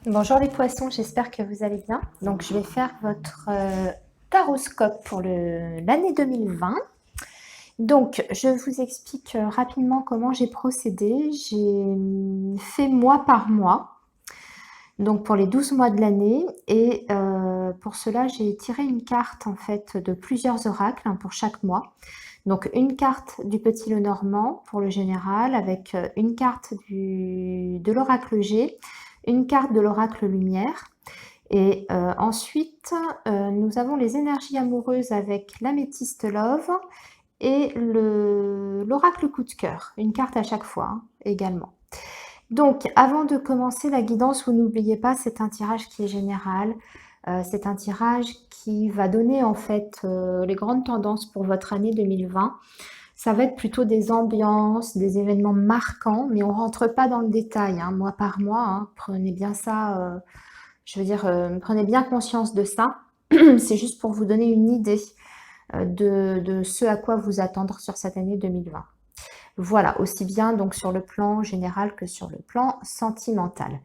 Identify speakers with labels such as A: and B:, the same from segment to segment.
A: Bonjour les poissons, j'espère que vous allez bien. Donc je vais faire votre taroscope pour l'année 2020. Donc je vous explique rapidement comment j'ai procédé. J'ai fait mois par mois, donc pour les 12 mois de l'année. Et pour cela, j'ai tiré une carte en fait de plusieurs oracles pour chaque mois. Donc une carte du Petit Lenormand pour le général, avec une carte de l'oracle G, une carte de l'oracle Lumière. Et ensuite, nous avons les énergies amoureuses avec l'améthyste Love et l'oracle coup de cœur, une carte à chaque fois également. Donc, avant de commencer la guidance, vous n'oubliez pas, c'est un tirage qui est général. C'est un tirage qui va donner en fait les grandes tendances pour votre année 2020. Ça va être plutôt des ambiances, des événements marquants, mais on rentre pas dans le détail, mois par mois. Prenez bien ça, je veux dire, prenez bien conscience de ça. C'est juste pour vous donner une idée de ce à quoi vous attendre sur cette année 2020. Voilà, aussi bien donc sur le plan général que sur le plan sentimental.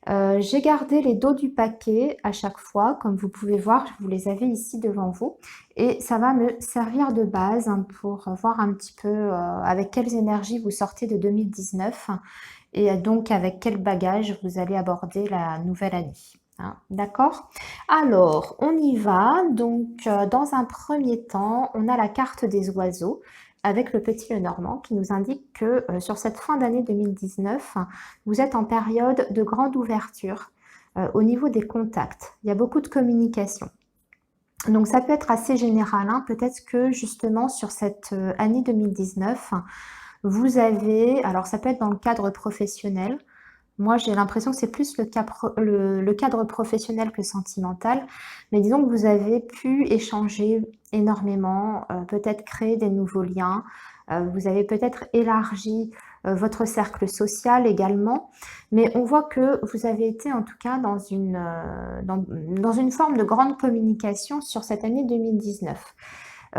A: J'ai gardé les dos du paquet à chaque fois, comme vous pouvez voir, vous les avez ici devant vous, et ça va me servir de base pour voir un petit peu avec quelles énergies vous sortez de 2019 et donc avec quel bagage vous allez aborder la nouvelle année. D'accord? Alors, on y va. Donc, dans un premier temps, on a la carte des oiseaux avec le petit Lenormand qui nous indique que sur cette fin d'année 2019, vous êtes en période de grande ouverture au niveau des contacts. Il y a beaucoup de communication. Donc, ça peut être assez général. Peut-être que justement, sur cette année 2019, vous avez, alors ça peut être dans le cadre professionnel. Moi, j'ai l'impression que c'est plus le cadre professionnel que sentimental. Mais disons que vous avez pu échanger énormément, peut-être créer des nouveaux liens. Vous avez peut-être élargi votre cercle social également. Mais on voit que vous avez été en tout cas dans une forme de grande communication sur cette année 2019.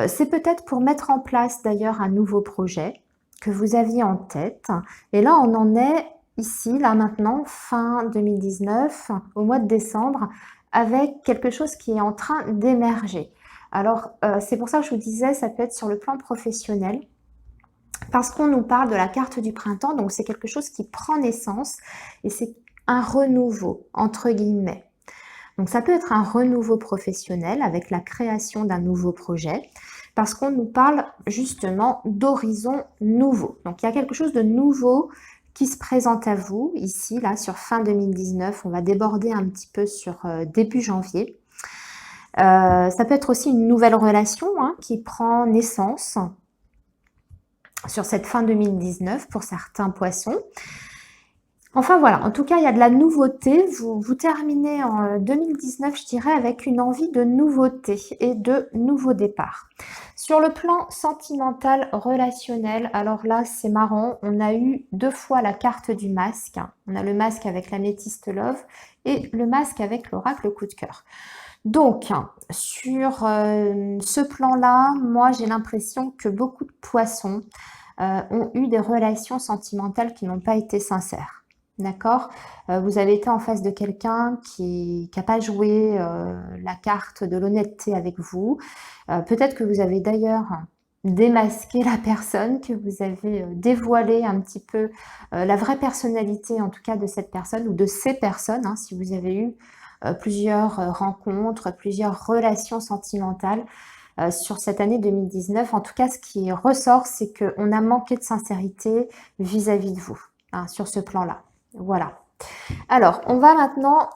A: C'est peut-être pour mettre en place d'ailleurs un nouveau projet que vous aviez en tête. Et là, on en est ici, là maintenant, fin 2019, au mois de décembre, avec quelque chose qui est en train d'émerger. Alors, c'est pour ça que je vous disais, ça peut être sur le plan professionnel, parce qu'on nous parle de la carte du printemps, donc c'est quelque chose qui prend naissance, et c'est un renouveau, entre guillemets. Donc ça peut être un renouveau professionnel avec la création d'un nouveau projet, parce qu'on nous parle justement d'horizons nouveaux. Donc il y a quelque chose de nouveau qui se présente à vous ici, là, sur fin 2019. On va déborder un petit peu sur début janvier. Ça peut être aussi une nouvelle relation qui prend naissance sur cette fin 2019 pour certains poissons. Enfin voilà, en tout cas, il y a de la nouveauté. Vous terminez en 2019, je dirais, avec une envie de nouveauté et de nouveaux départs. Sur le plan sentimental, relationnel, alors là, c'est marrant. On a eu 2 fois la carte du masque. On a le masque avec l'améthyste Love et le masque avec l'oracle coup de cœur. Donc, sur ce plan-là, moi, j'ai l'impression que beaucoup de poissons ont eu des relations sentimentales qui n'ont pas été sincères. D'accord? Vous avez été en face de quelqu'un qui n'a pas joué la carte de l'honnêteté avec vous. Peut-être que vous avez d'ailleurs démasqué la personne, que vous avez dévoilé un petit peu la vraie personnalité, en tout cas, de cette personne ou de ces personnes, si vous avez eu plusieurs rencontres, plusieurs relations sentimentales sur cette année 2019. En tout cas, ce qui ressort, c'est qu'on a manqué de sincérité vis-à-vis de vous, sur ce plan-là. Voilà. Alors, on va maintenant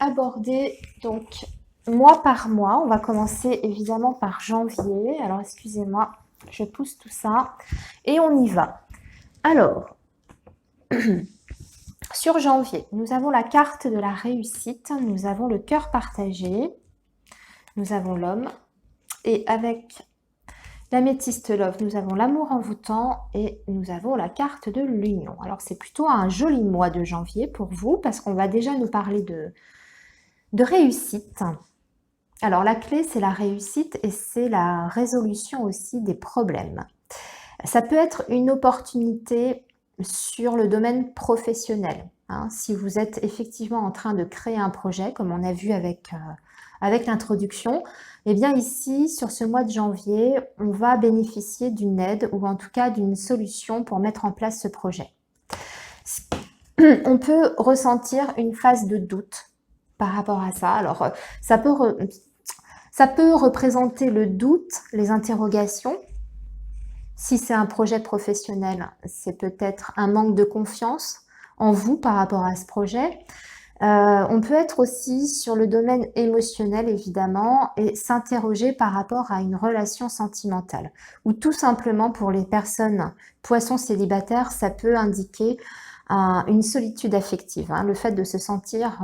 A: aborder donc mois par mois. On va commencer évidemment par janvier. Alors, excusez-moi, je pousse tout ça et on y va. Alors, sur janvier, nous avons la carte de la réussite, nous avons le cœur partagé, nous avons l'homme et avec l'améthyste Love, nous avons l'amour envoûtant et nous avons la carte de l'union. Alors c'est plutôt un joli mois de janvier pour vous parce qu'on va déjà nous parler de réussite. Alors la clé, c'est la réussite et c'est la résolution aussi des problèmes. Ça peut être une opportunité sur le domaine professionnel. Hein. Si vous êtes effectivement en train de créer un projet, comme on a vu avec l'introduction, eh bien ici, sur ce mois de janvier, on va bénéficier d'une aide ou en tout cas d'une solution pour mettre en place ce projet. On peut ressentir une phase de doute par rapport à ça. Alors, ça peut représenter le doute, les interrogations. Si c'est un projet professionnel, c'est peut-être un manque de confiance en vous par rapport à ce projet. On peut être aussi sur le domaine émotionnel, évidemment, et s'interroger par rapport à une relation sentimentale. Ou tout simplement pour les personnes poissons célibataires, ça peut indiquer une solitude affective, hein, le fait de se sentir,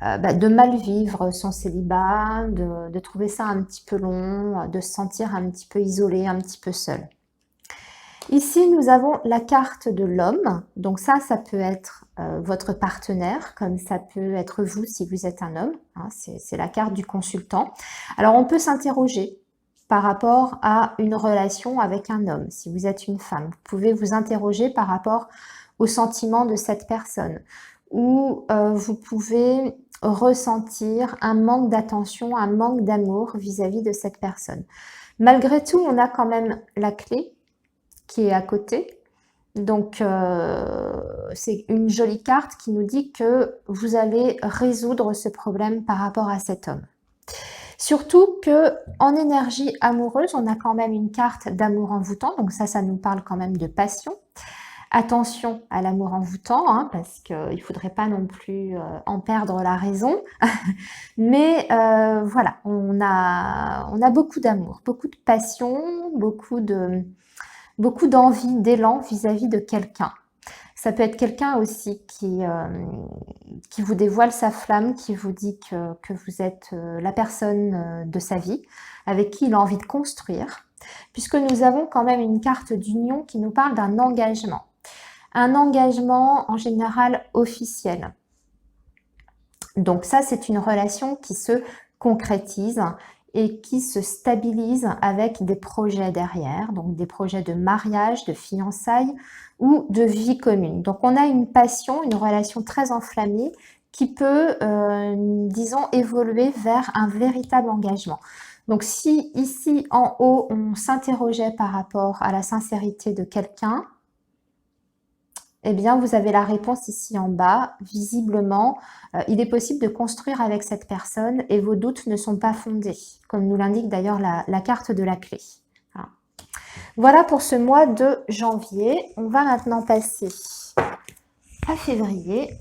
A: de mal vivre son célibat, de trouver ça un petit peu long, de se sentir un petit peu isolé, un petit peu seul. Ici, nous avons la carte de l'homme. Donc ça peut être votre partenaire, comme ça peut être vous si vous êtes un homme. Hein, c'est la carte du consultant. Alors, on peut s'interroger par rapport à une relation avec un homme. Si vous êtes une femme, vous pouvez vous interroger par rapport au sentiment de cette personne. Ou vous pouvez ressentir un manque d'attention, un manque d'amour vis-à-vis de cette personne. Malgré tout, on a quand même la clé qui est à côté. Donc, c'est une jolie carte qui nous dit que vous allez résoudre ce problème par rapport à cet homme. Surtout que en énergie amoureuse, on a quand même une carte d'amour envoûtant. Donc ça nous parle quand même de passion. Attention à l'amour envoûtant, hein, parce qu'il ne faudrait pas non plus en perdre la raison. Mais voilà, on a beaucoup d'amour, beaucoup de passion, beaucoup d'envie, d'élan vis-à-vis de quelqu'un. Ça peut être quelqu'un aussi qui vous dévoile sa flamme, qui vous dit que vous êtes la personne de sa vie, avec qui il a envie de construire, puisque nous avons quand même une carte d'union qui nous parle d'un engagement. Un engagement en général officiel. Donc ça, c'est une relation qui se concrétise et qui se stabilise avec des projets derrière, donc des projets de mariage, de fiançailles ou de vie commune. Donc on a une passion, une relation très enflammée qui peut, disons, évoluer vers un véritable engagement. Donc si ici en haut, on s'interrogeait par rapport à la sincérité de quelqu'un, eh bien, vous avez la réponse ici en bas. Visiblement, il est possible de construire avec cette personne et vos doutes ne sont pas fondés, comme nous l'indique d'ailleurs la carte de la clé. Voilà pour ce mois de janvier. On va maintenant passer à février.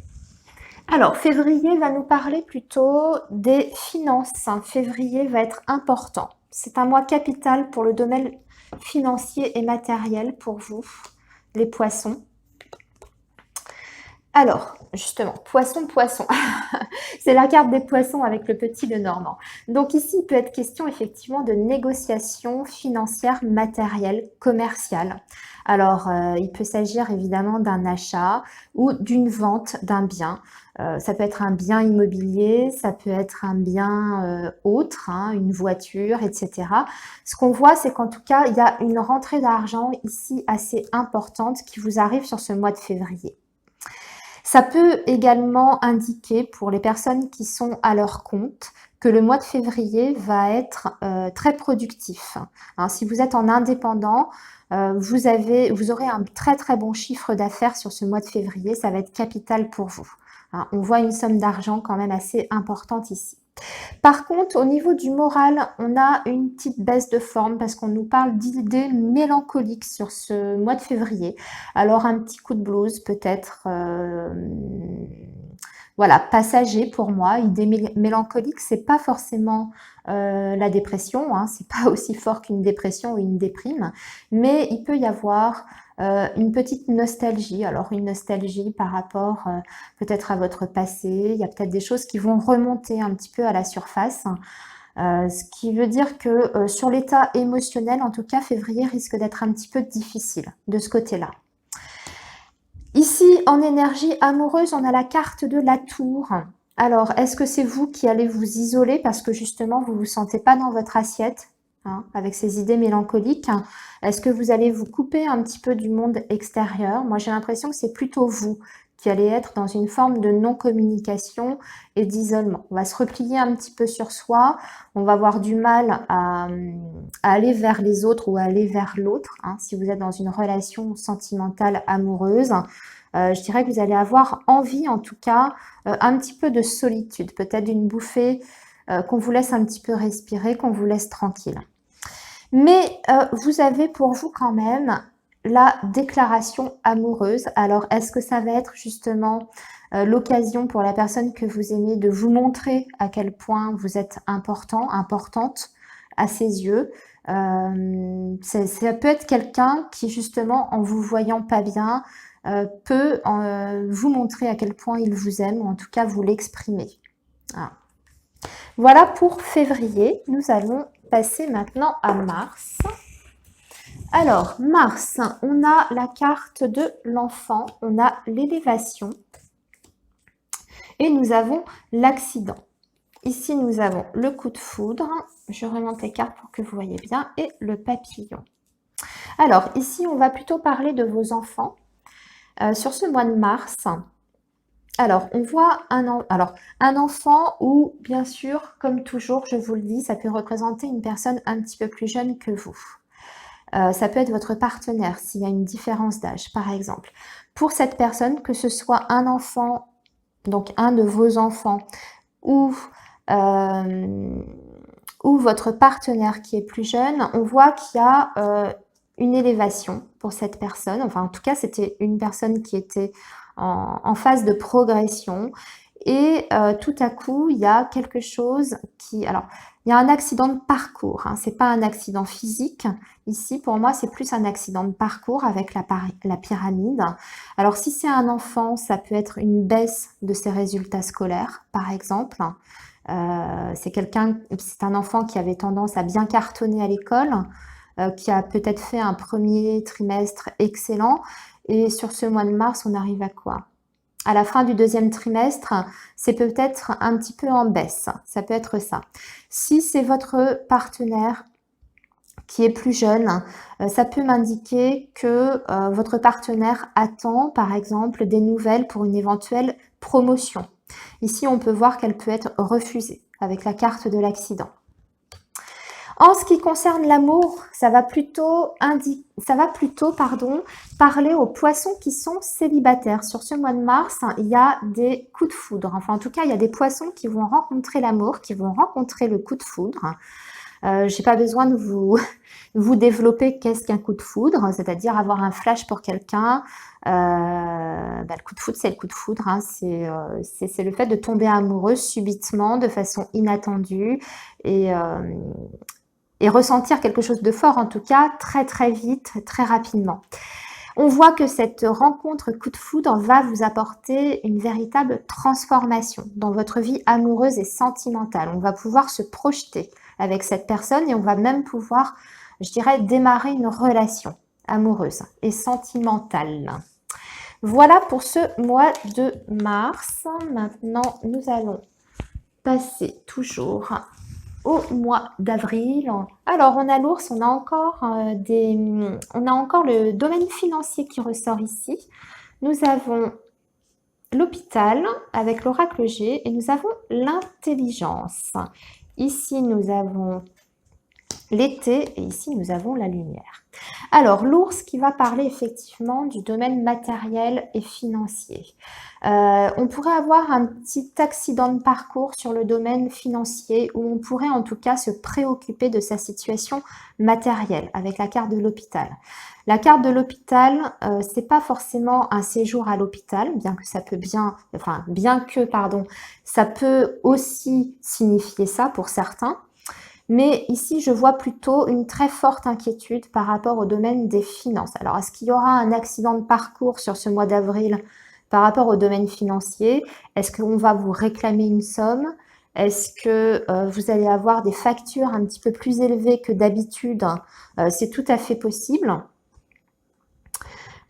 A: Alors, février va nous parler plutôt des finances. Février va être important. C'est un mois capital pour le domaine financier et matériel pour vous, les poissons. Alors, justement, poisson, c'est la carte des poissons avec le petit Lenormand. Donc ici, il peut être question effectivement de négociations financières, matérielles, commerciales. Alors, il peut s'agir évidemment d'un achat ou d'une vente d'un bien. Ça peut être un bien immobilier, ça peut être un bien autre, hein, une voiture, etc. Ce qu'on voit, c'est qu'en tout cas, il y a une rentrée d'argent ici assez importante qui vous arrive sur ce mois de février. Ça peut également indiquer pour les personnes qui sont à leur compte que le mois de février va être très productif. Hein, si vous êtes en indépendant, vous aurez un très très bon chiffre d'affaires sur ce mois de février, ça va être capital pour vous. Hein, on voit une somme d'argent quand même assez importante ici. Par contre, au niveau du moral, on a une petite baisse de forme parce qu'on nous parle d'idées mélancoliques sur ce mois de février. Alors, un petit coup de blues peut-être, voilà, passager pour moi. Idées mélancoliques, c'est pas forcément la dépression, hein, c'est pas aussi fort qu'une dépression ou une déprime, mais il peut y avoir une petite nostalgie. Alors une nostalgie par rapport peut-être à votre passé, il y a peut-être des choses qui vont remonter un petit peu à la surface, ce qui veut dire que sur l'état émotionnel, en tout cas, février risque d'être un petit peu difficile de ce côté-là. Ici, en énergie amoureuse, on a la carte de la tour. Alors, est-ce que c'est vous qui allez vous isoler parce que justement, vous ne vous sentez pas dans votre assiette? hein, avec ces idées mélancoliques. Est-ce que vous allez vous couper un petit peu du monde extérieur? Moi, j'ai l'impression que c'est plutôt vous qui allez être dans une forme de non-communication et d'isolement. On va se replier un petit peu sur soi, on va avoir du mal à aller vers les autres ou à aller vers l'autre, hein, si vous êtes dans une relation sentimentale amoureuse. Je dirais que vous allez avoir envie, en tout cas, un petit peu de solitude, peut-être d'une bouffée qu'on vous laisse un petit peu respirer, qu'on vous laisse tranquille. Mais vous avez pour vous quand même la déclaration amoureuse. Alors, est-ce que ça va être justement l'occasion pour la personne que vous aimez de vous montrer à quel point vous êtes important, importante à ses yeux? Ça peut être quelqu'un qui, justement, en vous voyant pas bien, peut vous montrer à quel point il vous aime, ou en tout cas vous l'exprimer. Ah. Voilà pour février. Nous allons passer maintenant à mars. Alors, Mars, on a la carte de l'enfant, on a l'élévation et nous avons l'accident. Ici, nous avons le coup de foudre. Je remonte les cartes pour que vous voyez bien et le papillon. Alors, ici, on va plutôt parler de vos enfants. Sur ce mois de mars, alors, on voit un enfant où, bien sûr, comme toujours, je vous le dis, ça peut représenter une personne un petit peu plus jeune que vous. Ça peut être votre partenaire s'il y a une différence d'âge, par exemple. Pour cette personne, que ce soit un enfant, donc un de vos enfants, ou votre partenaire qui est plus jeune, on voit qu'il y a une élévation pour cette personne. Enfin, en tout cas, c'était une personne qui était en phase de progression. Et tout à coup, il y a quelque chose qui... Alors, il y a un accident de parcours, hein, c'est pas un accident physique. Ici, pour moi, c'est plus un accident de parcours avec la pyramide. Alors, si c'est un enfant, ça peut être une baisse de ses résultats scolaires, par exemple. C'est un enfant qui avait tendance à bien cartonner à l'école, qui a peut-être fait un premier trimestre excellent. Et sur ce mois de mars, on arrive à quoi? À la fin du deuxième trimestre, c'est peut-être un petit peu en baisse. Ça peut être ça. Si c'est votre partenaire qui est plus jeune, ça peut m'indiquer que votre partenaire attend, par exemple, des nouvelles pour une éventuelle promotion. Ici, on peut voir qu'elle peut être refusée avec la carte de l'accident. En ce qui concerne l'amour, ça va plutôt parler aux poissons qui sont célibataires. Sur ce mois de mars, il y a des coups de foudre. Enfin, en tout cas, il y a des poissons qui vont rencontrer l'amour, qui vont rencontrer le coup de foudre. Je n'ai pas besoin de vous développer qu'est-ce qu'un coup de foudre, c'est-à-dire avoir un flash pour quelqu'un. Le coup de foudre, c'est le coup de foudre. Hein, c'est le fait de tomber amoureux subitement, de façon inattendue et ressentir quelque chose de fort, en tout cas, très très vite, très rapidement. On voit que cette rencontre coup de foudre va vous apporter une véritable transformation dans votre vie amoureuse et sentimentale. On va pouvoir se projeter avec cette personne et on va même pouvoir, je dirais, démarrer une relation amoureuse et sentimentale. Voilà pour ce mois de mars. Maintenant, nous allons passer toujours au mois d'avril. Alors, on a l'ours, on a encore le domaine financier qui ressort ici. Nous avons l'hôpital avec l'oracle G et nous avons l'intelligence. Ici, nous avons l'été et ici, nous avons la lumière. Alors, l'ours qui va parler effectivement du domaine matériel et financier. On pourrait avoir un petit accident de parcours sur le domaine financier où on pourrait en tout cas se préoccuper de sa situation matérielle avec la carte de l'hôpital. La carte de l'hôpital, c'est pas forcément un séjour à l'hôpital, ça peut aussi signifier ça pour certains. Mais ici, je vois plutôt une très forte inquiétude par rapport au domaine des finances. Alors, est-ce qu'il y aura un accident de parcours sur ce mois d'avril par rapport au domaine financier? Est-ce qu'on va vous réclamer une somme? Est-ce que vous allez avoir des factures un petit peu plus élevées que d'habitude? C'est tout à fait possible.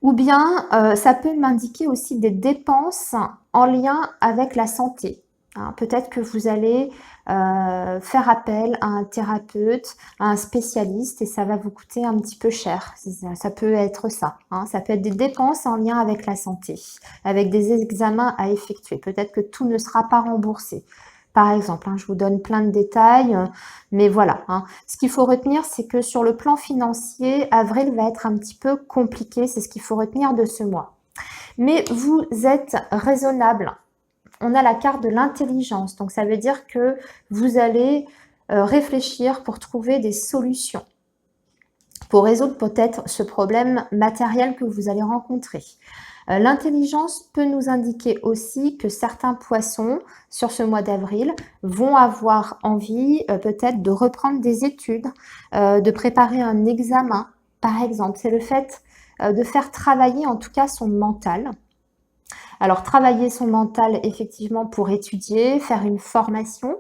A: Ou bien, ça peut m'indiquer aussi des dépenses en lien avec la santé. hein. Peut-être que vous allez faire appel à un thérapeute, à un spécialiste, et ça va vous coûter un petit peu cher. Ça peut être ça, hein. Ça peut être des dépenses en lien avec la santé, avec des examens à effectuer. Peut-être que tout ne sera pas remboursé. Par exemple, hein, je vous donne plein de détails, mais voilà, hein. Ce qu'il faut retenir, c'est que sur le plan financier, avril va être un petit peu compliqué. C'est ce qu'il faut retenir de ce mois. Mais vous êtes raisonnable. On a la carte de l'intelligence, donc ça veut dire que vous allez réfléchir pour trouver des solutions, pour résoudre peut-être ce problème matériel que vous allez rencontrer. L'intelligence peut nous indiquer aussi que certains poissons, sur ce mois d'avril, vont avoir envie peut-être de reprendre des études, de préparer un examen, par exemple. C'est le fait de faire travailler en tout cas son mental. Alors, travailler son mental, effectivement, pour étudier, faire une formation.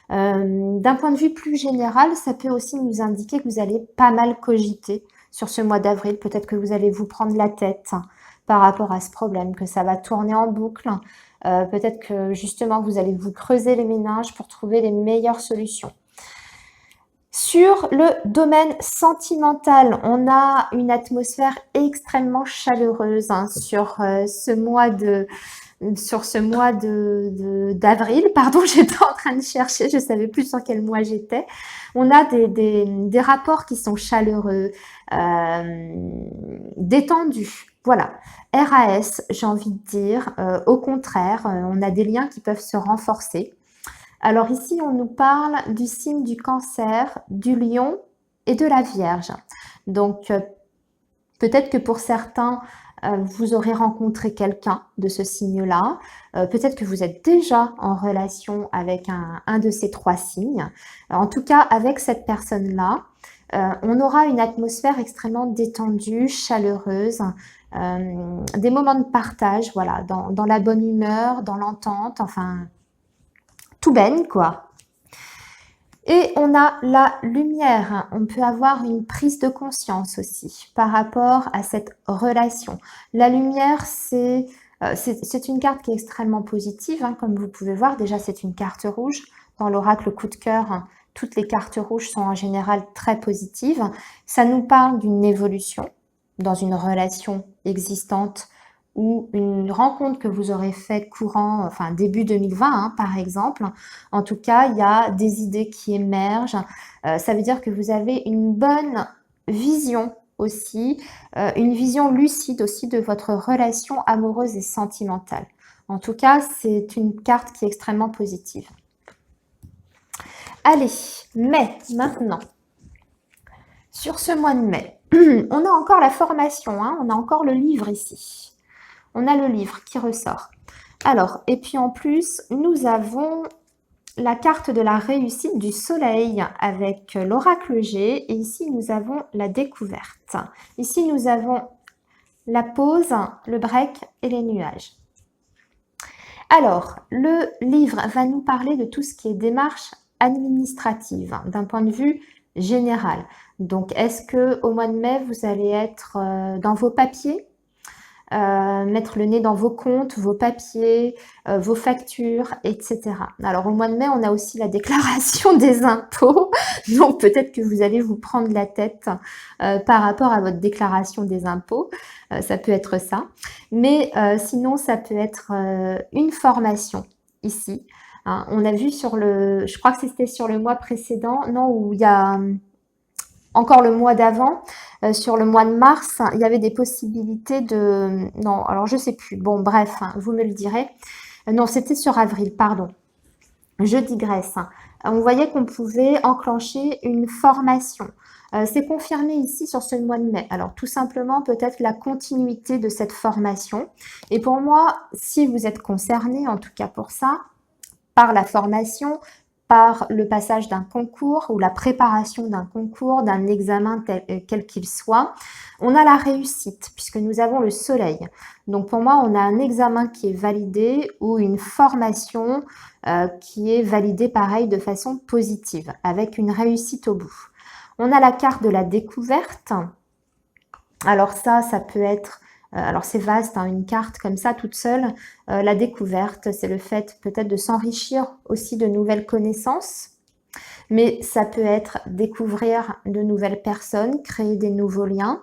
A: D'un point de vue plus général, ça peut aussi nous indiquer que vous allez pas mal cogiter sur ce mois d'avril. Peut-être que vous allez vous prendre la tête par rapport à ce problème, que ça va tourner en boucle. Peut-être que, justement, vous allez vous creuser les méninges pour trouver les meilleures solutions. Sur le domaine sentimental, on a une atmosphère extrêmement chaleureuse sur ce mois d'avril. Pardon, j'étais en train de chercher, je ne savais plus sur quel mois j'étais. On a des rapports qui sont chaleureux, détendus. Voilà, RAS, j'ai envie de dire. Au contraire, on a des liens qui peuvent se renforcer. Alors ici, on nous parle du signe du Cancer, du Lion et de la Vierge. Donc, peut-être que pour certains, vous aurez rencontré quelqu'un de ce signe-là. Peut-être que vous êtes déjà en relation avec un de ces trois signes. En tout cas, avec cette personne-là, on aura une atmosphère extrêmement détendue, chaleureuse, des moments de partage, voilà, dans la bonne humeur, dans l'entente, enfin, tout baigne, quoi. Et on a la lumière. On peut avoir une prise de conscience aussi par rapport à cette relation. La lumière, c'est une carte qui est extrêmement positive, hein, comme vous pouvez voir. Déjà, c'est une carte rouge. Dans l'oracle coup de cœur, hein, toutes les cartes rouges sont en général très positives. Ça nous parle d'une évolution dans une relation existante ou une rencontre que vous aurez faite courant, enfin début 2020 hein, par exemple. En tout cas, il y a des idées qui émergent. Ça veut dire que vous avez une bonne vision aussi, une vision lucide aussi de votre relation amoureuse et sentimentale. En tout cas, c'est une carte qui est extrêmement positive. Allez, mai maintenant. Sur ce mois de mai, on a encore la formation, hein, on a encore le livre ici. On a le livre qui ressort. Alors, et puis en plus, nous avons la carte de la réussite du soleil avec l'oracle G. Et ici, nous avons la découverte. Ici, nous avons la pause, le break et les nuages. Alors, le livre va nous parler de tout ce qui est démarche administrative, d'un point de vue général. Donc, est-ce qu'au mois de mai, vous allez être dans vos papiers, mettre le nez dans vos comptes, vos papiers, vos factures, etc. Alors, au mois de mai, on a aussi la déclaration des impôts. Donc, peut-être que vous allez vous prendre la tête par rapport à votre déclaration des impôts. Ça peut être ça. Mais sinon, ça peut être une formation ici. Hein, on a vu sur le... Je crois que c'était sur le mois précédent, non, où il y a... Encore le mois d'avant, sur le mois de mars, il y avait des possibilités de... Non, alors je sais plus. Bon, bref, hein, vous me le direz. Non, c'était sur avril, pardon. Je digresse. On voyait qu'on pouvait enclencher une formation. C'est confirmé ici sur ce mois de mai. Alors, tout simplement, peut-être la continuité de cette formation. Et pour moi, si vous êtes concerné, en tout cas pour ça, par la formation, par le passage d'un concours ou la préparation d'un concours, d'un examen quel qu'il soit, on a la réussite puisque nous avons le soleil. Donc pour moi, on a un examen qui est validé ou une formation qui est validée pareil de façon positive avec une réussite au bout. On a la carte de la découverte. Alors ça peut être alors c'est vaste, hein, une carte comme ça toute seule. La découverte, c'est le fait peut-être de s'enrichir aussi de nouvelles connaissances, mais ça peut être découvrir de nouvelles personnes, créer des nouveaux liens.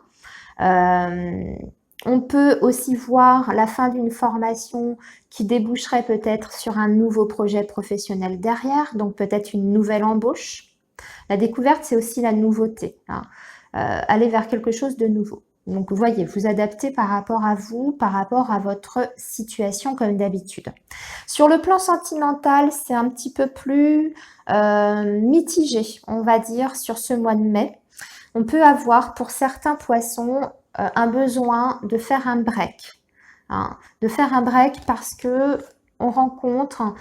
A: On peut aussi voir la fin d'une formation qui déboucherait peut-être sur un nouveau projet professionnel derrière, donc peut-être une nouvelle embauche. La découverte, c'est aussi la nouveauté, hein. Aller vers quelque chose de nouveau. Donc, vous voyez, vous adaptez par rapport à vous, par rapport à votre situation comme d'habitude. Sur le plan sentimental, c'est un petit peu plus mitigé, on va dire, sur ce mois de mai. On peut avoir, pour certains poissons, un besoin de faire un break, hein, de faire un break parce que on rencontre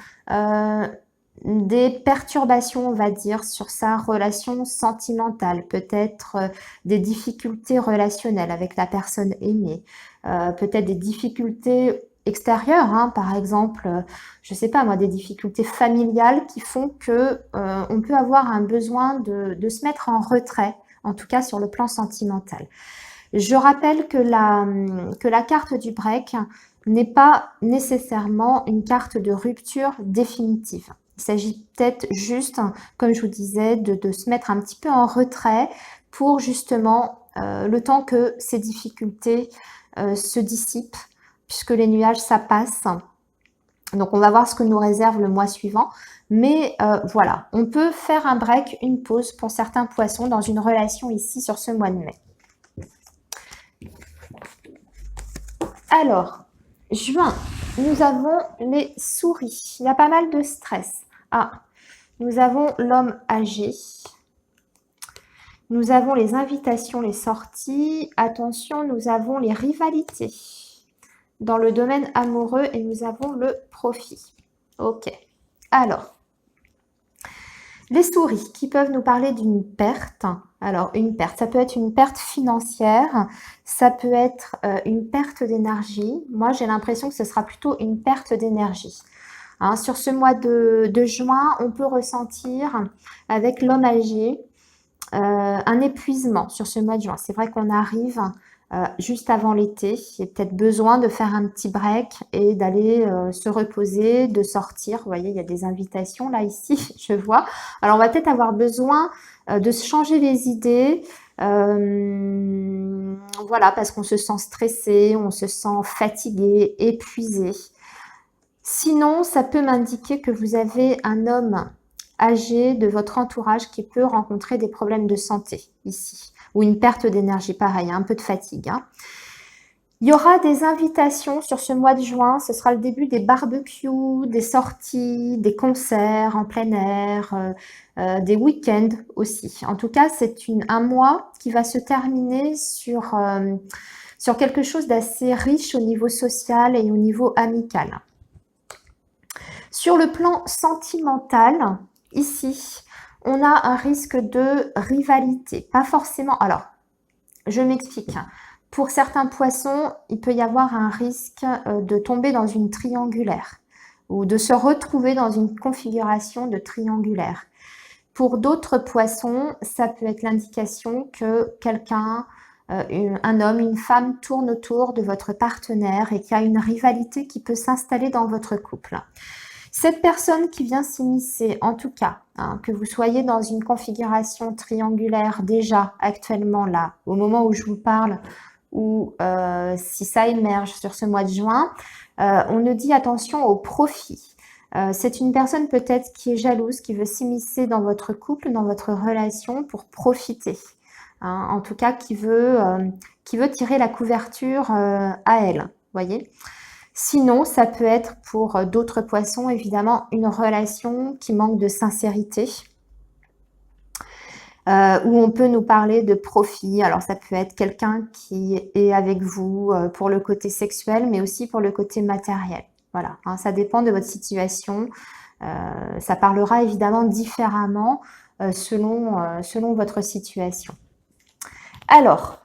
A: des perturbations, on va dire, sur sa relation sentimentale, peut-être des difficultés relationnelles avec la personne aimée, peut-être des difficultés extérieures, hein, par exemple, je sais pas moi, des difficultés familiales qui font que on peut avoir un besoin de se mettre en retrait, en tout cas sur le plan sentimental. Je rappelle que la carte du break n'est pas nécessairement une carte de rupture définitive. Il s'agit peut-être juste, comme je vous disais, de se mettre un petit peu en retrait pour justement le temps que ces difficultés se dissipent, puisque les nuages, ça passe. Donc, on va voir ce que nous réserve le mois suivant. Mais voilà, on peut faire un break, une pause pour certains poissons dans une relation ici sur ce mois de mai. Alors, juin, nous avons les souris. Il y a pas mal de stress. Ah, nous avons l'homme âgé. Nous avons les invitations, les sorties. Attention, nous avons les rivalités dans le domaine amoureux et nous avons le profit. Ok. Alors, les souris qui peuvent nous parler d'une perte. Alors, une perte, ça peut être une perte financière, ça peut être une perte d'énergie. Moi, j'ai l'impression que ce sera plutôt une perte d'énergie. Hein, sur ce mois de juin, on peut ressentir avec l'homme âgé un épuisement sur ce mois de juin. C'est vrai qu'on arrive juste avant l'été. Il y a peut-être besoin de faire un petit break et d'aller se reposer, de sortir. Vous voyez, il y a des invitations là, ici, je vois. Alors, on va peut-être avoir besoin de se changer les idées. Voilà, parce qu'on se sent stressé, on se sent fatigué, épuisé. Sinon, ça peut m'indiquer que vous avez un homme âgé de votre entourage qui peut rencontrer des problèmes de santé ici, ou une perte d'énergie, pareil, un peu de fatigue, hein. Il y aura des invitations sur ce mois de juin, ce sera le début des barbecues, des sorties, des concerts en plein air, des week-ends aussi. En tout cas, c'est un mois qui va se terminer sur quelque chose d'assez riche au niveau social et au niveau amical. Sur le plan sentimental, ici, on a un risque de rivalité. Pas forcément... Alors, je m'explique. Pour certains poissons, il peut y avoir un risque de tomber dans une triangulaire ou de se retrouver dans une configuration de triangulaire. Pour d'autres poissons, ça peut être l'indication que quelqu'un, un homme, une femme tourne autour de votre partenaire et qu'il y a une rivalité qui peut s'installer dans votre couple. Cette personne qui vient s'immiscer, en tout cas, hein, que vous soyez dans une configuration triangulaire déjà actuellement là, au moment où je vous parle, ou si ça émerge sur ce mois de juin, on nous dit attention au profit. C'est une personne peut-être qui est jalouse, qui veut s'immiscer dans votre couple, dans votre relation pour profiter. Hein, en tout cas, qui veut tirer la couverture à elle, voyez. Sinon, ça peut être pour d'autres poissons, évidemment, une relation qui manque de sincérité, où on peut nous parler de profit. Alors, ça peut être quelqu'un qui est avec vous pour le côté sexuel, mais aussi pour le côté matériel. Voilà, hein, ça dépend de votre situation. Ça parlera évidemment différemment selon votre situation. Alors,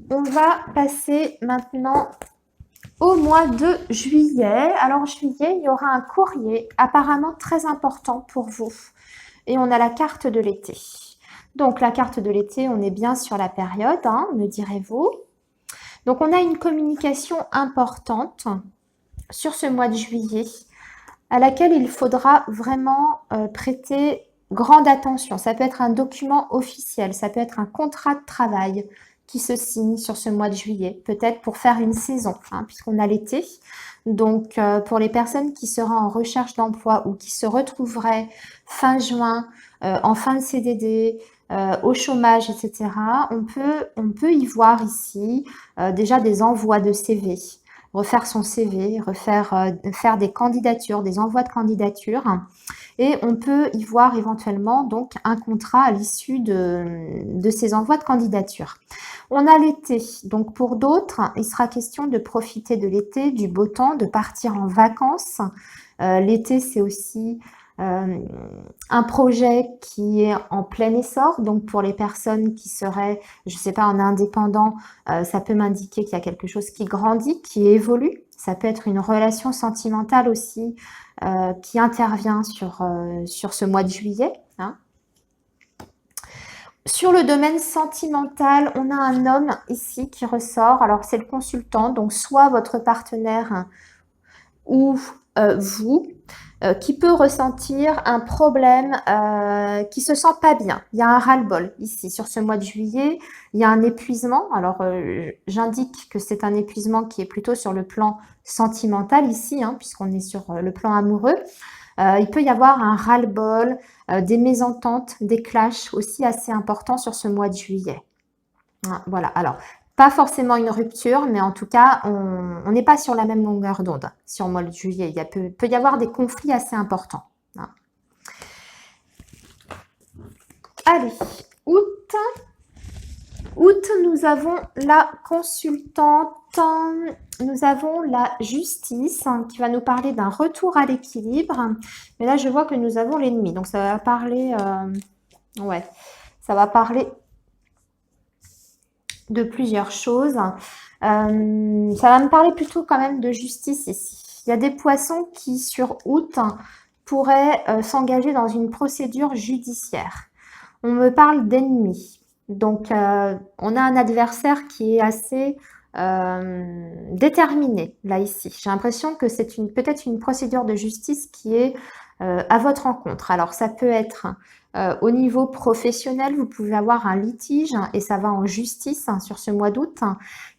A: on va passer maintenant au mois de juillet. Alors, en juillet, il y aura un courrier apparemment très important pour vous. Et on a la carte de l'été. Donc, la carte de l'été, on est bien sur la période, hein, me direz-vous. Donc, on a une communication importante sur ce mois de juillet à laquelle il faudra vraiment prêter grande attention. Ça peut être un document officiel, ça peut être un contrat de travail qui se signe sur ce mois de juillet, peut-être pour faire une saison, hein, puisqu'on a l'été. Donc, pour les personnes qui seraient en recherche d'emploi ou qui se retrouveraient fin juin, en fin de CDD, au chômage, etc., on peut y voir ici déjà des envois de CV, refaire son CV, faire des candidatures, des envois de candidatures. Et on peut y voir éventuellement donc un contrat à l'issue de ces envois de candidature. On a l'été, donc pour d'autres, il sera question de profiter de l'été, du beau temps, de partir en vacances. L'été, c'est aussi un projet qui est en plein essor, donc pour les personnes qui seraient, je ne sais pas, en indépendant, ça peut m'indiquer qu'il y a quelque chose qui grandit, qui évolue. Ça peut être une relation sentimentale aussi qui intervient sur ce mois de juillet, hein. Sur le domaine sentimental, on a un homme ici qui ressort. Alors, c'est le consultant, donc soit votre partenaire ou vous, qui peut ressentir un problème, qui se sent pas bien. Il y a un ras-le-bol ici sur ce mois de juillet. Il y a un épuisement. Alors, j'indique que c'est un épuisement qui est plutôt sur le plan sentimental ici, hein, puisqu'on est sur le plan amoureux. Il peut y avoir un ras-le-bol, des mésententes, des clashs aussi assez importants sur ce mois de juillet. Voilà, alors, pas forcément une rupture, mais en tout cas, on n'est pas sur la même longueur d'onde sur le mois de juillet. Il peut y avoir des conflits assez importants. Allez, août. Août, nous avons la consultante, nous avons la justice qui va nous parler d'un retour à l'équilibre. Mais là, je vois que nous avons l'ennemi. Donc, ça va parler, ça va parler de plusieurs choses. Ça va me parler plutôt quand même de justice ici. Il y a des poissons qui, sur août, pourraient s'engager dans une procédure judiciaire. On me parle d'ennemis. Donc, on a un adversaire qui est assez déterminé, là, ici. J'ai l'impression que c'est peut-être une procédure de justice qui est à votre encontre. Alors, ça peut être au niveau professionnel, vous pouvez avoir un litige et ça va en justice sur ce mois d'août.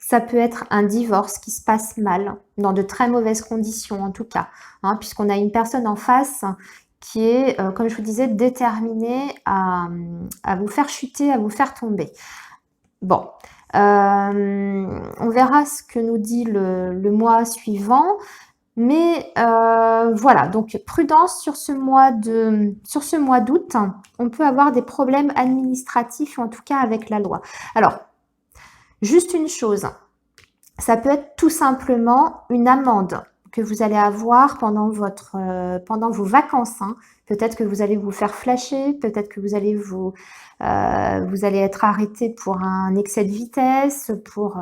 A: Ça peut être un divorce qui se passe mal, dans de très mauvaises conditions en tout cas, hein, puisqu'on a une personne en face qui est, comme je vous disais, déterminé à vous faire chuter, à vous faire tomber. Bon, on verra ce que nous dit le mois suivant, mais voilà, donc prudence sur ce mois d'août. On peut avoir des problèmes administratifs, ou en tout cas avec la loi. Alors, juste une chose, ça peut être tout simplement une amende que vous allez avoir pendant vos vacances, hein. Peut-être que vous allez vous faire flasher, peut-être que vous allez être arrêté pour un excès de vitesse, pour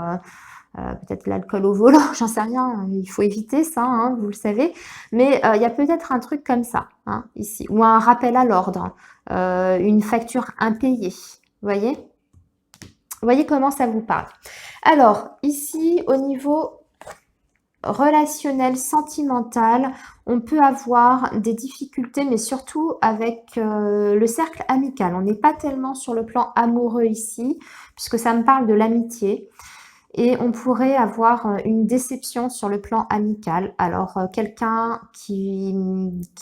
A: peut-être l'alcool au volant, j'en sais rien, il faut éviter ça, hein, vous le savez. Mais il y a peut-être un truc comme ça, hein, ici, ou un rappel à l'ordre, une facture impayée, vous voyez? Vous voyez comment ça vous parle. Alors, ici, au niveau relationnel, sentimental, on peut avoir des difficultés, mais surtout avec le cercle amical. On n'est pas tellement sur le plan amoureux ici, puisque ça me parle de l'amitié. Et on pourrait avoir une déception sur le plan amical. Alors, quelqu'un qui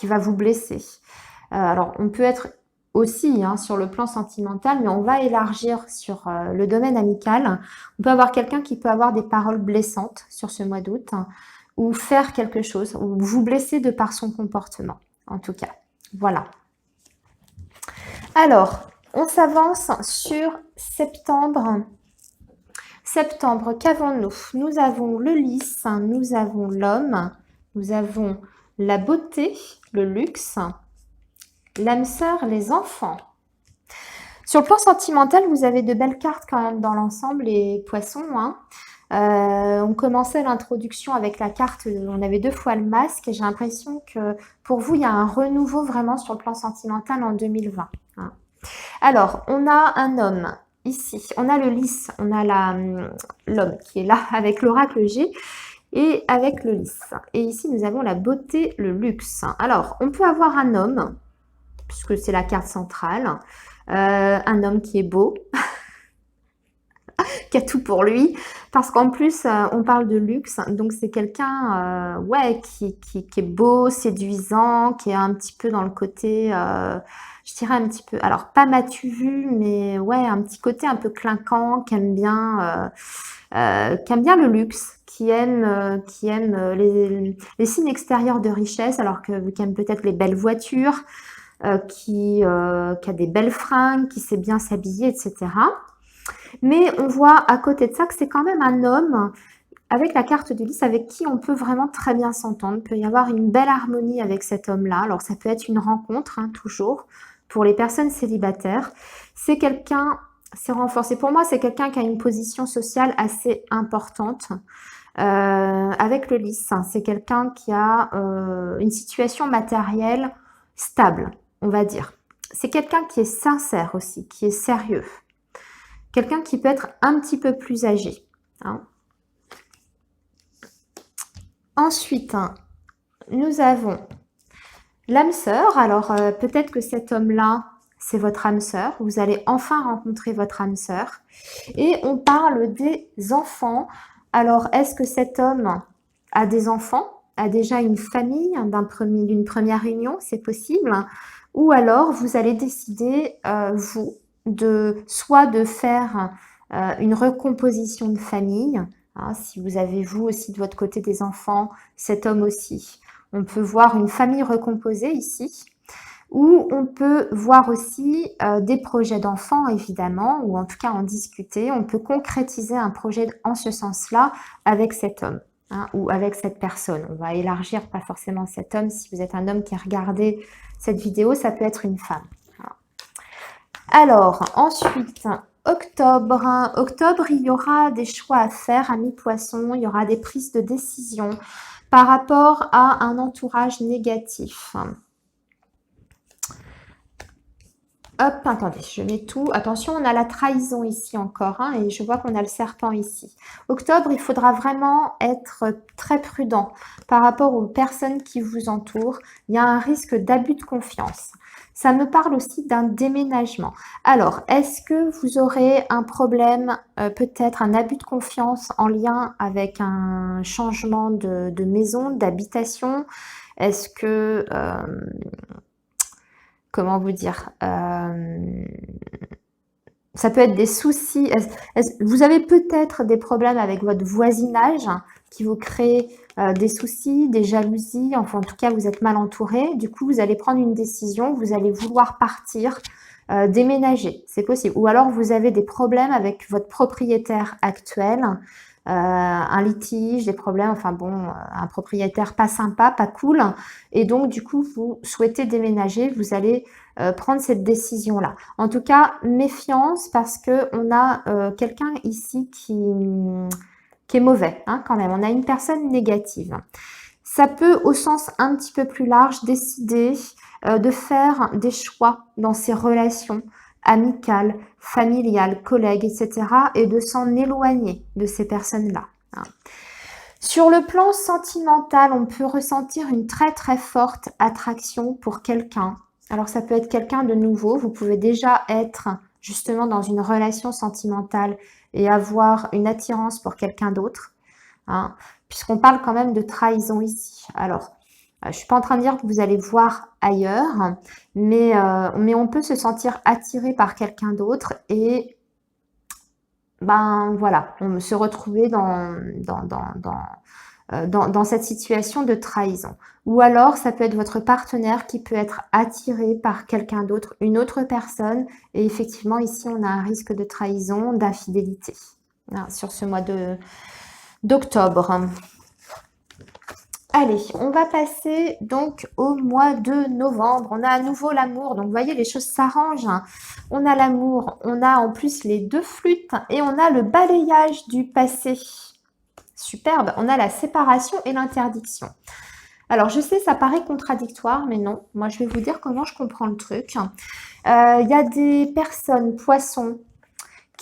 A: va vous blesser. Alors, on peut être aussi sur le plan sentimental, mais on va élargir sur le domaine amical. On peut avoir quelqu'un qui peut avoir des paroles blessantes sur ce mois d'août, ou faire quelque chose, ou vous blesser de par son comportement, en tout cas. Voilà. Alors, on s'avance sur septembre. Septembre, qu'avons-nous? Nous avons le lys, nous avons l'homme, nous avons la beauté, le luxe, l'âme sœur, les enfants. Sur le plan sentimental, vous avez de belles cartes quand même dans l'ensemble, les poissons, hein. On commençait l'introduction avec la carte, on avait 2 fois le masque et j'ai l'impression que pour vous, il y a un renouveau vraiment sur le plan sentimental en 2020. Hein. Alors, on a un homme ici, on a le lys, on a l'homme qui est là avec l'oracle G et avec le lys. Et ici, nous avons la beauté, le luxe. Alors, on peut avoir un homme, puisque c'est la carte centrale, un homme qui est beau, qui a tout pour lui, parce qu'en plus, on parle de luxe, donc c'est quelqu'un ouais, qui est beau, séduisant, qui est un petit peu dans le côté, je dirais un petit peu, alors pas m'as-tu vu, mais ouais, un petit côté un peu clinquant, qui aime bien le luxe, qui aime les signes extérieurs de richesse, alors qui aime peut-être les belles voitures, qui a des belles fringues, qui sait bien s'habiller, etc. Mais on voit à côté de ça que c'est quand même un homme avec la carte du lys avec qui on peut vraiment très bien s'entendre. Il peut y avoir une belle harmonie avec cet homme-là. Alors ça peut être une rencontre, hein, toujours, pour les personnes célibataires. C'est quelqu'un, c'est renforcé. Pour moi, c'est quelqu'un qui a une position sociale assez importante. Avec le lys, hein. C'est quelqu'un qui a une situation matérielle stable, on va dire. C'est quelqu'un qui est sincère aussi, qui est sérieux. Quelqu'un qui peut être un petit peu plus âgé. Hein. Ensuite, hein, nous avons l'âme sœur. Alors, peut-être que cet homme-là, c'est votre âme sœur. Vous allez enfin rencontrer votre âme sœur. Et on parle des enfants. Alors, est-ce que cet homme a des enfants, a déjà une famille d'une première union? C'est possible. Ou alors, vous allez décider, vous, soit de faire une recomposition de famille, hein, si vous avez vous aussi de votre côté des enfants, cet homme aussi. On peut voir une famille recomposée ici, ou on peut voir aussi des projets d'enfants évidemment, ou en tout cas en discuter. On peut concrétiser un projet en ce sens-là avec cet homme. Hein, ou avec cette personne. On va élargir, pas forcément cet homme. Si vous êtes un homme qui a regardé cette vidéo, ça peut être une femme. Alors, ensuite, octobre. Octobre, il y aura des choix à faire, amis poissons. Il y aura des prises de décision par rapport à un entourage négatif. Hop, attendez, je mets tout. Attention, on a la trahison ici encore, hein, et je vois qu'on a le serpent ici. Octobre, il faudra vraiment être très prudent par rapport aux personnes qui vous entourent. Il y a un risque d'abus de confiance. Ça me parle aussi d'un déménagement. Alors, est-ce que vous aurez un problème, peut-être un abus de confiance en lien avec un changement de maison, d'habitation? Est-ce que... comment vous dire, ça peut être des soucis. Vous avez peut-être des problèmes avec votre voisinage qui vous crée des soucis, des jalousies. Enfin, en tout cas, vous êtes mal entouré. Du coup, vous allez prendre une décision. Vous allez vouloir partir, déménager. C'est possible. Ou alors, vous avez des problèmes avec votre propriétaire actuel. Un litige, des problèmes, enfin bon, un propriétaire pas sympa, pas cool, et donc du coup vous souhaitez déménager, vous allez prendre cette décision-là. En tout cas, méfiance parce que on a quelqu'un ici qui est mauvais, hein, quand même. On a une personne négative. Ça peut, au sens un petit peu plus large, décider de faire des choix dans ses relations amicales, familiales, collègues, etc. et de s'en éloigner de ces personnes-là. Hein. Sur le plan sentimental, on peut ressentir une très très forte attraction pour quelqu'un. Alors ça peut être quelqu'un de nouveau, vous pouvez déjà être justement dans une relation sentimentale et avoir une attirance pour quelqu'un d'autre, hein, puisqu'on parle quand même de trahison ici. Alors, je ne suis pas en train de dire que vous allez voir ailleurs, mais on peut se sentir attiré par quelqu'un d'autre et ben voilà, on se retrouver dans cette situation de trahison. Ou alors, ça peut être votre partenaire qui peut être attiré par quelqu'un d'autre, une autre personne. Et effectivement, ici, on a un risque de trahison, d'infidélité, hein, sur ce mois d'octobre. Allez, on va passer donc au mois de novembre. On a à nouveau l'amour. Donc, vous voyez, les choses s'arrangent. Hein. On a l'amour, on a en plus les deux flûtes et on a le balayage du passé. Superbe. On a la séparation et l'interdiction. Alors, je sais, ça paraît contradictoire, mais non. Moi, je vais vous dire comment je comprends le truc. Il y a des personnes, poissons,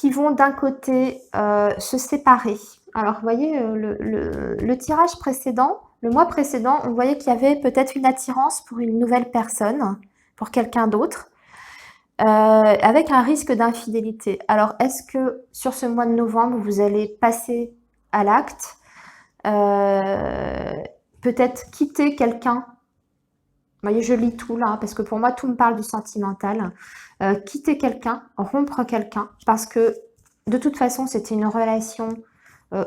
A: qui vont d'un côté se séparer. Alors, vous voyez, le tirage précédent, le mois précédent, on voyait qu'il y avait peut-être une attirance pour une nouvelle personne, pour quelqu'un d'autre, avec un risque d'infidélité. Alors, est-ce que sur ce mois de novembre, vous allez passer à l'acte, peut-être quitter quelqu'un? Vous voyez, je lis tout là, parce que pour moi, tout me parle du sentimental. Quitter quelqu'un, rompre quelqu'un, parce que de toute façon, c'était une relation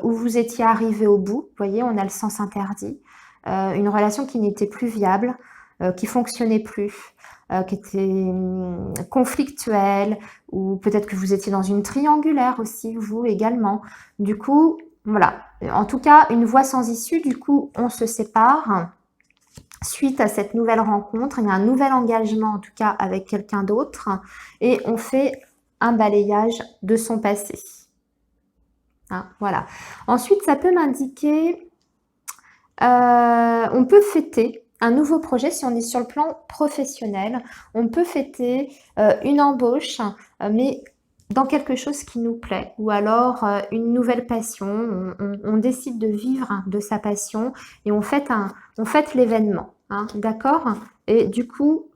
A: où vous étiez arrivé au bout. Vous voyez, on a le sens interdit. Une relation qui n'était plus viable, qui fonctionnait plus, qui était conflictuelle, ou peut-être que vous étiez dans une triangulaire aussi, vous également. Du coup, voilà. En tout cas, une voie sans issue. Du coup, on se sépare. Suite à cette nouvelle rencontre, il y a un nouvel engagement, en tout cas avec quelqu'un d'autre, et on fait un balayage de son passé. Hein, voilà. Ensuite, ça peut m'indiquer, on peut fêter un nouveau projet si on est sur le plan professionnel. On peut fêter une embauche, mais dans quelque chose qui nous plaît, ou alors une nouvelle passion. On décide de vivre de sa passion et on fête l'événement. Hein, d'accord? Et du coup,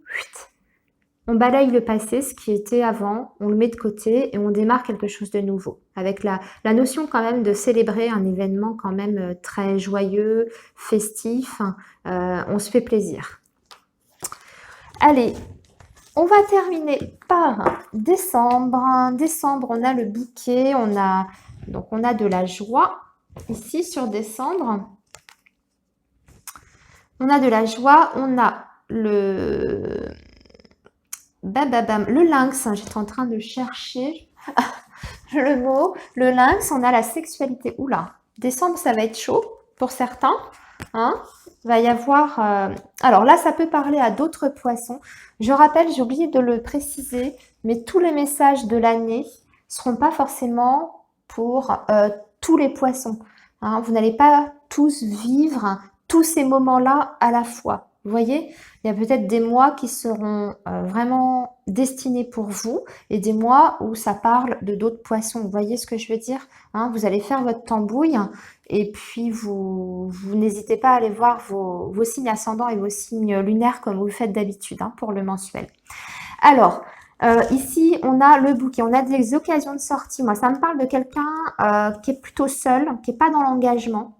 A: on balaye le passé, ce qui était avant, on le met de côté et on démarre quelque chose de nouveau. Avec la notion quand même de célébrer un événement quand même très joyeux, festif. On se fait plaisir. Allez, on va terminer par décembre. Décembre, on a le bouquet, on a de la joie. Ici, sur décembre, on a de la joie, on a le lynx. J'étais en train de chercher le mot. Le lynx, on a la sexualité. Oula, décembre, ça va être chaud pour certains. Hein, va y avoir... Alors là, ça peut parler à d'autres poissons. Je rappelle, j'ai oublié de le préciser, mais tous les messages de l'année ne seront pas forcément pour tous les poissons. Hein, vous n'allez pas tous vivre tous ces moments-là à la fois. Vous voyez, il y a peut-être des mois qui seront vraiment destinés pour vous et des mois où ça parle de d'autres poissons. Vous voyez ce que je veux dire? Hein, vous allez faire votre tambouille et puis vous n'hésitez pas à aller voir vos signes ascendants et vos signes lunaires comme vous le faites d'habitude hein, pour le mensuel. Alors, ici, on a le bouquet, on a des occasions de sortie. Moi, ça me parle de quelqu'un qui est plutôt seul, qui n'est pas dans l'engagement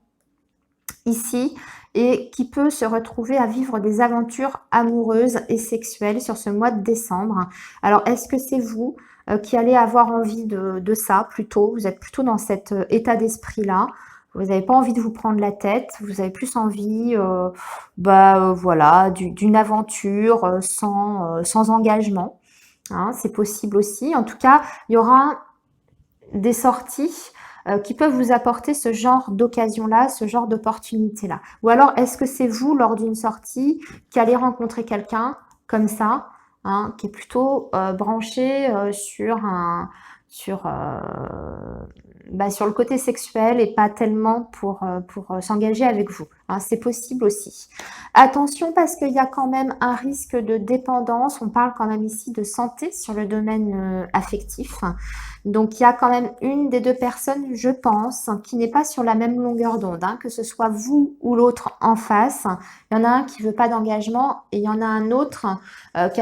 A: ici et qui peut se retrouver à vivre des aventures amoureuses et sexuelles sur ce mois de décembre. Alors, est-ce que c'est vous qui allez avoir envie de ça plutôt? Vous êtes plutôt dans cet état d'esprit-là. Vous n'avez pas envie de vous prendre la tête. Vous avez plus envie voilà, d'une aventure sans engagement. Hein, c'est possible aussi. En tout cas, il y aura des sorties qui peuvent vous apporter ce genre d'occasion-là, ce genre d'opportunité-là. Ou alors, est-ce que c'est vous, lors d'une sortie, qui allez rencontrer quelqu'un comme ça, hein, qui est plutôt branché sur le côté sexuel et pas tellement pour s'engager avec vous. Hein, c'est possible aussi. Attention parce qu'il y a quand même un risque de dépendance. On parle quand même ici de santé sur le domaine affectif. Donc, il y a quand même une des deux personnes, je pense, qui n'est pas sur la même longueur d'onde, hein, que ce soit vous ou l'autre en face. Il y en a un qui veut pas d'engagement et il y en a un autre qui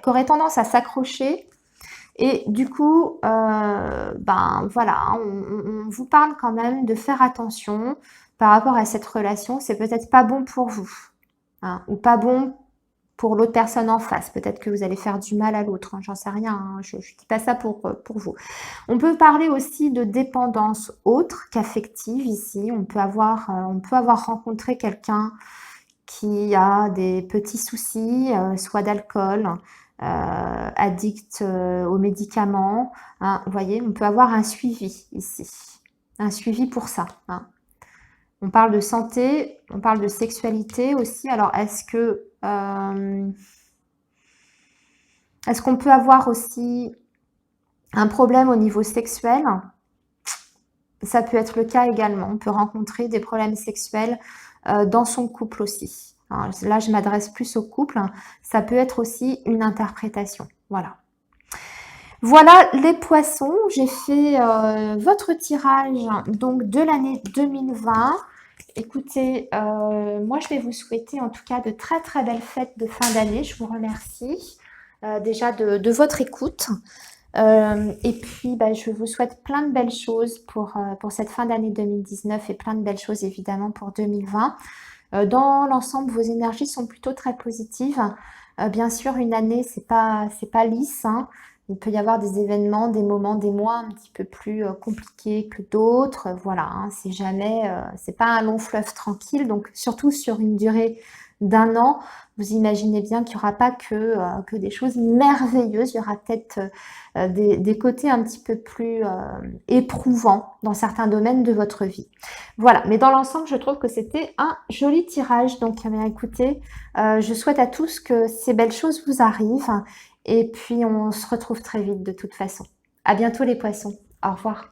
A: aurait tendance à s'accrocher. Et du coup, voilà, on vous parle quand même de faire attention par rapport à cette relation. C'est peut-être pas bon pour vous, hein, ou pas bon pour l'autre personne en face. Peut-être que vous allez faire du mal à l'autre, hein, j'en sais rien, hein, je ne dis pas ça pour vous. On peut parler aussi de dépendance autre qu'affective ici. On peut avoir rencontré quelqu'un qui a des petits soucis, soit d'alcool, addict aux médicaments. Hein, vous voyez, on peut avoir un suivi ici, un suivi pour ça. Hein. On parle de santé, on parle de sexualité aussi. Alors, est-ce qu'on peut avoir aussi un problème au niveau sexuel? Ça peut être le cas également. On peut rencontrer des problèmes sexuels dans son couple aussi. Alors, là, je m'adresse plus au couple. Ça peut être aussi une interprétation. Voilà. Voilà les poissons, j'ai fait votre tirage donc de l'année 2020. Écoutez, moi je vais vous souhaiter en tout cas de très très belles fêtes de fin d'année. Je vous remercie déjà de votre écoute. Et puis bah, je vous souhaite plein de belles choses pour cette fin d'année 2019 et plein de belles choses évidemment pour 2020. Dans l'ensemble, vos énergies sont plutôt très positives. Bien sûr, une année, c'est pas lisse, hein. Il peut y avoir des événements, des moments, des mois un petit peu plus compliqués que d'autres. Voilà, hein, c'est pas un long fleuve tranquille. Donc, surtout sur une durée d'un an, vous imaginez bien qu'il n'y aura pas que des choses merveilleuses. Il y aura peut-être des côtés un petit peu plus éprouvants dans certains domaines de votre vie. Voilà, mais dans l'ensemble, je trouve que c'était un joli tirage. Donc, eh bien, écoutez, je souhaite à tous que ces belles choses vous arrivent. Et puis, on se retrouve très vite de toute façon. À bientôt les poissons. Au revoir.